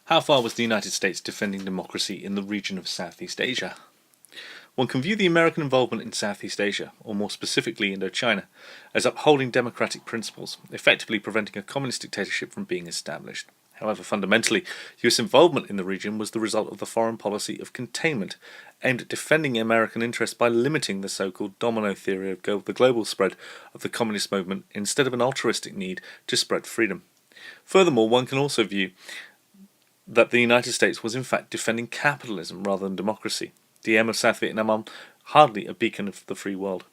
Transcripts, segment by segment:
How far was the United States defending democracy in the region of Southeast Asia? One can view the American involvement in Southeast Asia, or more specifically Indochina, as upholding democratic principles, effectively preventing a communist dictatorship from being established. However, fundamentally, US involvement in the region was the result of the foreign policy of containment, aimed at defending American interests by limiting the so-called domino theory of the global spread of the communist movement instead of an altruistic need to spread freedom. Furthermore, one can also view that the United States was in fact defending capitalism rather than democracy. Diem of South Vietnam are hardly a beacon of the free world.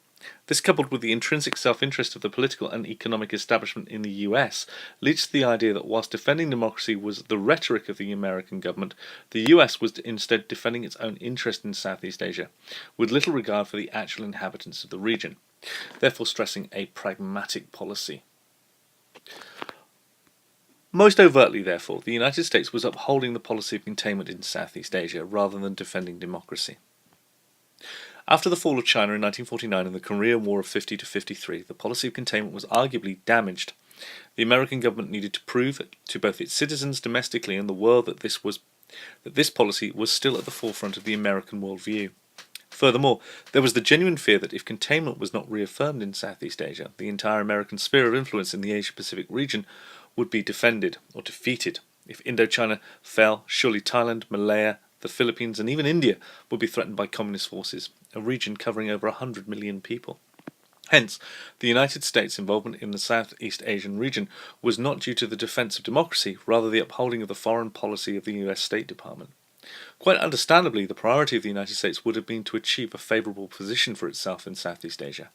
This, coupled with the intrinsic self-interest of the political and economic establishment in the US, leads to the idea that whilst defending democracy was the rhetoric of the American government, the US was instead defending its own interest in Southeast Asia, with little regard for the actual inhabitants of the region, therefore stressing a pragmatic policy. Most overtly, therefore, the United States was upholding the policy of containment in Southeast Asia rather than defending democracy. After the fall of China in 1949 and the Korean War of 50 to 53, the policy of containment was arguably damaged. The American government needed to prove to both its citizens domestically and the world that this policy was still at the forefront of the American worldview. Furthermore, there was the genuine fear that if containment was not reaffirmed in Southeast Asia, the entire American sphere of influence in the Asia-Pacific region would be defended or defeated. If Indochina fell, surely Thailand, Malaya, the Philippines and even India would be threatened by communist forces, a region covering over 100 million people. Hence, the United States' involvement in the Southeast Asian region was not due to the defence of democracy, rather the upholding of the foreign policy of the US State Department. Quite understandably, the priority of the United States would have been to achieve a favourable position for itself in Southeast Asia.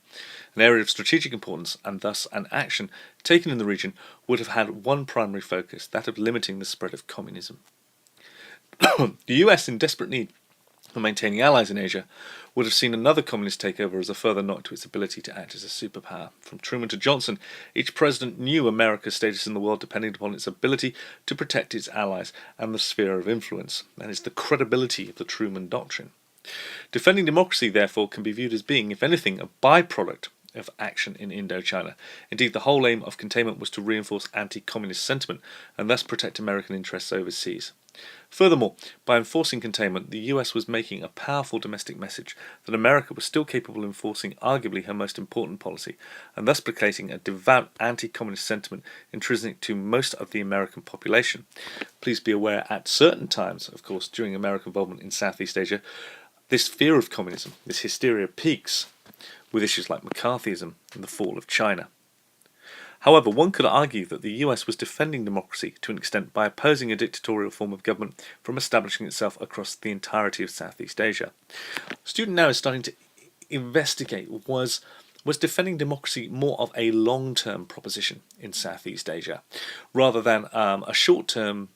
An area of strategic importance, and thus an action taken in the region, would have had one primary focus, that of limiting the spread of communism. The US, in desperate need for maintaining allies in Asia, would have seen another communist takeover as a further knock to its ability to act as a superpower. From Truman to Johnson, each president knew America's status in the world depended upon its ability to protect its allies and the sphere of influence. That is the credibility of the Truman Doctrine. Defending democracy, therefore, can be viewed as being, if anything, a byproduct of action in Indochina. Indeed, the whole aim of containment was to reinforce anti-communist sentiment and thus protect American interests overseas. Furthermore, by enforcing containment, the US was making a powerful domestic message that America was still capable of enforcing arguably her most important policy, and thus placating a devout anti-communist sentiment intrinsic to most of the American population. Please be aware, at certain times, of course, during American involvement in Southeast Asia, this fear of communism, this hysteria peaks with issues like McCarthyism and the fall of China. However, one could argue that the US was defending democracy to an extent by opposing a dictatorial form of government from establishing itself across the entirety of Southeast Asia. The student now is starting to investigate, was defending democracy more of a long-term proposition in Southeast Asia, rather than a short-term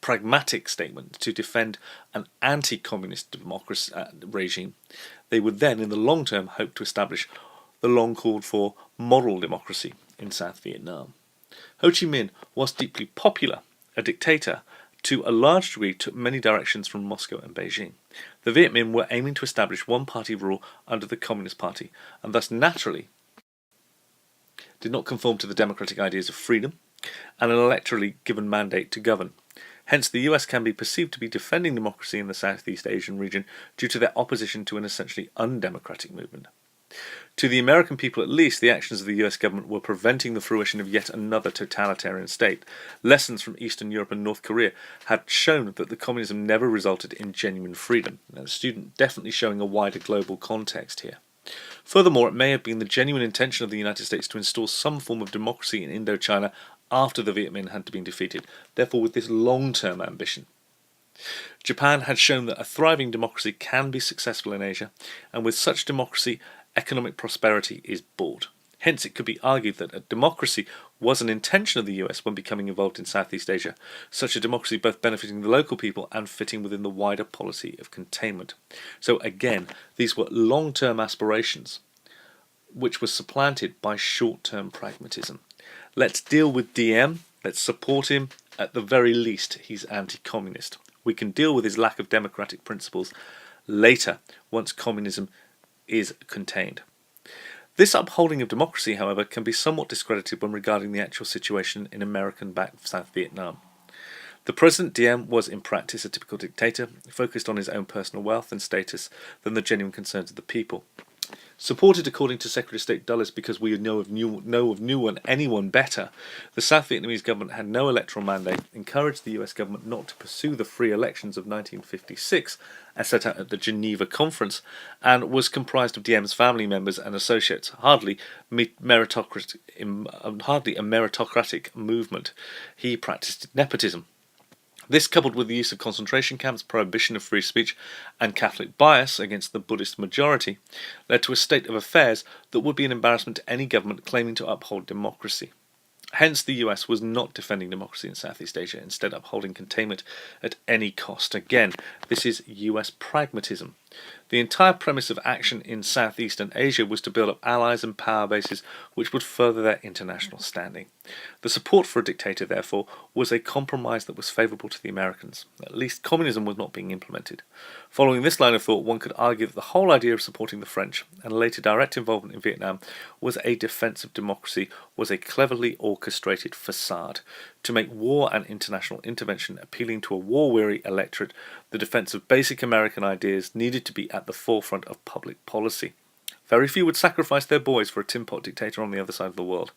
pragmatic statement to defend an anti-communist democracy regime. They would then, in the long term, hope to establish the long called for moral democracy in South Vietnam. Ho Chi Minh was deeply popular, a dictator, to a large degree took many directions from Moscow and Beijing. The Viet Minh were aiming to establish one-party rule under the Communist Party, and thus naturally did not conform to the democratic ideas of freedom and an electorally given mandate to govern. Hence, the US can be perceived to be defending democracy in the Southeast Asian region due to their opposition to an essentially undemocratic movement. To the American people at least, the actions of the US government were preventing the fruition of yet another totalitarian state. Lessons from Eastern Europe and North Korea had shown that the communism never resulted in genuine freedom. Now, the student definitely showing a wider global context here. Furthermore, it may have been the genuine intention of the United States to install some form of democracy in Indochina after the Viet Minh had been defeated, therefore with this long-term ambition. Japan had shown that a thriving democracy can be successful in Asia, and with such democracy, economic prosperity is bought. Hence, it could be argued that a democracy was an intention of the US when becoming involved in Southeast Asia, such a democracy both benefiting the local people and fitting within the wider policy of containment. So again, these were long-term aspirations, which were supplanted by short-term pragmatism. Let's deal with Diem, let's support him, at the very least he's anti-communist. We can deal with his lack of democratic principles later, once communism is contained. This upholding of democracy, however, can be somewhat discredited when regarding the actual situation in American-backed South Vietnam. The President Diem was in practice a typical dictator, focused on his own personal wealth and status than the genuine concerns of the people. Supported, according to Secretary of State Dulles, because we know of anyone better, the South Vietnamese government had no electoral mandate, encouraged the US government not to pursue the free elections of 1956 as set out at the Geneva Conference, and was comprised of Diem's family members and associates, hardly a meritocratic movement. He practiced nepotism. This, coupled with the use of concentration camps, prohibition of free speech, and Catholic bias against the Buddhist majority, led to a state of affairs that would be an embarrassment to any government claiming to uphold democracy. Hence, the US was not defending democracy in Southeast Asia, instead upholding containment at any cost. Again, this is US pragmatism. The entire premise of action in Southeastern Asia was to build up allies and power bases which would further their international standing. The support for a dictator, therefore, was a compromise that was favourable to the Americans. At least communism was not being implemented. Following this line of thought, one could argue that the whole idea of supporting the French, and later direct involvement in Vietnam, was a defence of democracy, was a cleverly orchestrated facade. To make war and international intervention appealing to a war-weary electorate, the defence of basic American ideas needed to be at the forefront of public policy. Very few would sacrifice their boys for a tin pot dictator on the other side of the world.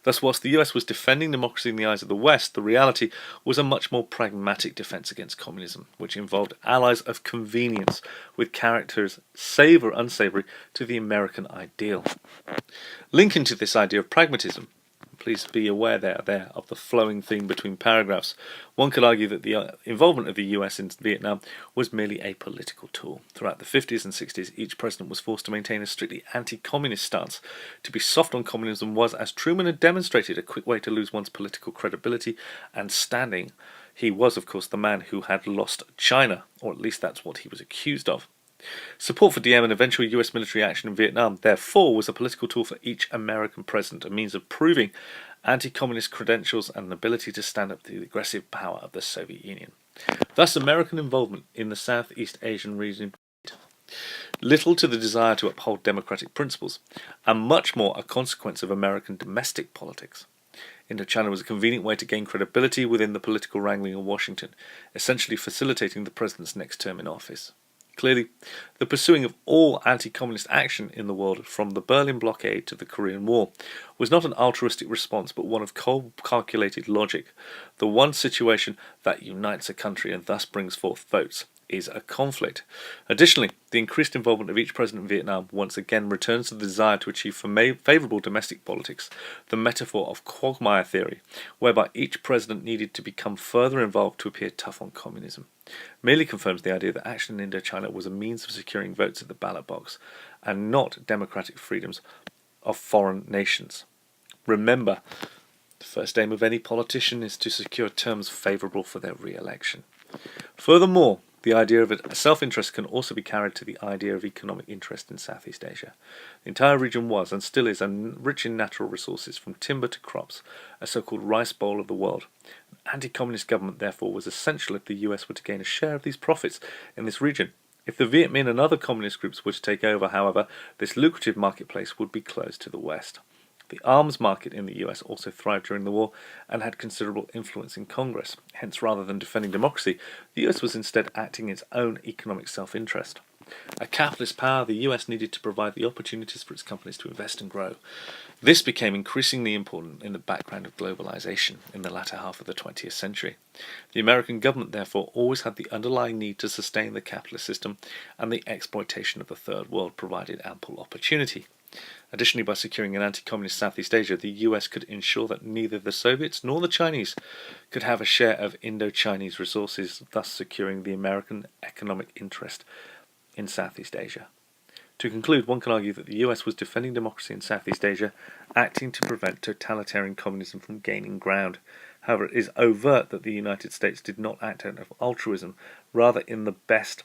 Thus, whilst the US was defending democracy in the eyes of the West, the reality was a much more pragmatic defence against communism, which involved allies of convenience with characters or unsavoury to the American ideal. Linking to this idea of pragmatism, please be aware there of the flowing theme between paragraphs. One could argue that the involvement of the US in Vietnam was merely a political tool. Throughout the 50s and 60s, each president was forced to maintain a strictly anti-communist stance. To be soft on communism was, as Truman had demonstrated, a quick way to lose one's political credibility and standing. He was, of course, the man who had lost China, or at least that's what he was accused of. Support for Diem and eventual US military action in Vietnam, therefore, was a political tool for each American president, a means of proving anti-communist credentials and an ability to stand up to the aggressive power of the Soviet Union. Thus, American involvement in the Southeast Asian region little to the desire to uphold democratic principles, and much more a consequence of American domestic politics. Indochina was a convenient way to gain credibility within the political wrangling in Washington, essentially facilitating the president's next term in office. Clearly, the pursuing of all anti-communist action in the world, from the Berlin blockade to the Korean War, was not an altruistic response but one of cold, calculated logic. The one situation that unites a country and thus brings forth votes is a conflict. Additionally, the increased involvement of each president in Vietnam once again returns to the desire to achieve favourable domestic politics, the metaphor of quagmire theory, whereby each president needed to become further involved to appear tough on communism. Merely confirms the idea that action in Indochina was a means of securing votes at the ballot box, and not democratic freedoms of foreign nations. Remember, the first aim of any politician is to secure terms favourable for their re-election. Furthermore, the idea of a self-interest can also be carried to the idea of economic interest in Southeast Asia. The entire region was, and still is, rich in natural resources, from timber to crops, a so-called rice bowl of the world. An anti-communist government, therefore, was essential if the US were to gain a share of these profits in this region. If the Viet Minh and other communist groups were to take over, however, this lucrative marketplace would be closed to the West. The arms market in the US also thrived during the war and had considerable influence in Congress. Hence, rather than defending democracy, the US was instead acting its own economic self-interest. A capitalist power, the US needed to provide the opportunities for its companies to invest and grow. This became increasingly important in the background of globalization in the latter half of the 20th century. The American government, therefore, always had the underlying need to sustain the capitalist system, and the exploitation of the Third World provided ample opportunity. Additionally, by securing an anti-communist Southeast Asia, the US could ensure that neither the Soviets nor the Chinese could have a share of Indo-Chinese resources, thus securing the American economic interest in Southeast Asia. To conclude, one can argue that the US was defending democracy in Southeast Asia, acting to prevent totalitarian communism from gaining ground. However, it is overt that the United States did not act out of altruism, rather in the best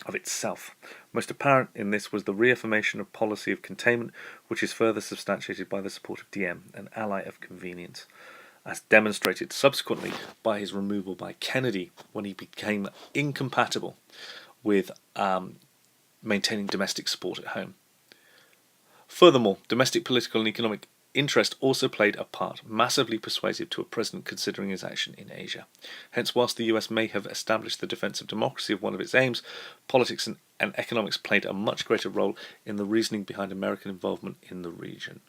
of itself. Most apparent in this was the reaffirmation of policy of containment, which is further substantiated by the support of Diem, an ally of convenience, as demonstrated subsequently by his removal by Kennedy when he became incompatible with maintaining domestic support at home. Furthermore, domestic political and economic interest also played a part, massively persuasive to a president considering his action in Asia. Hence, whilst the US may have established the defence of democracy as one of its aims, politics and economics played a much greater role in the reasoning behind American involvement in the region.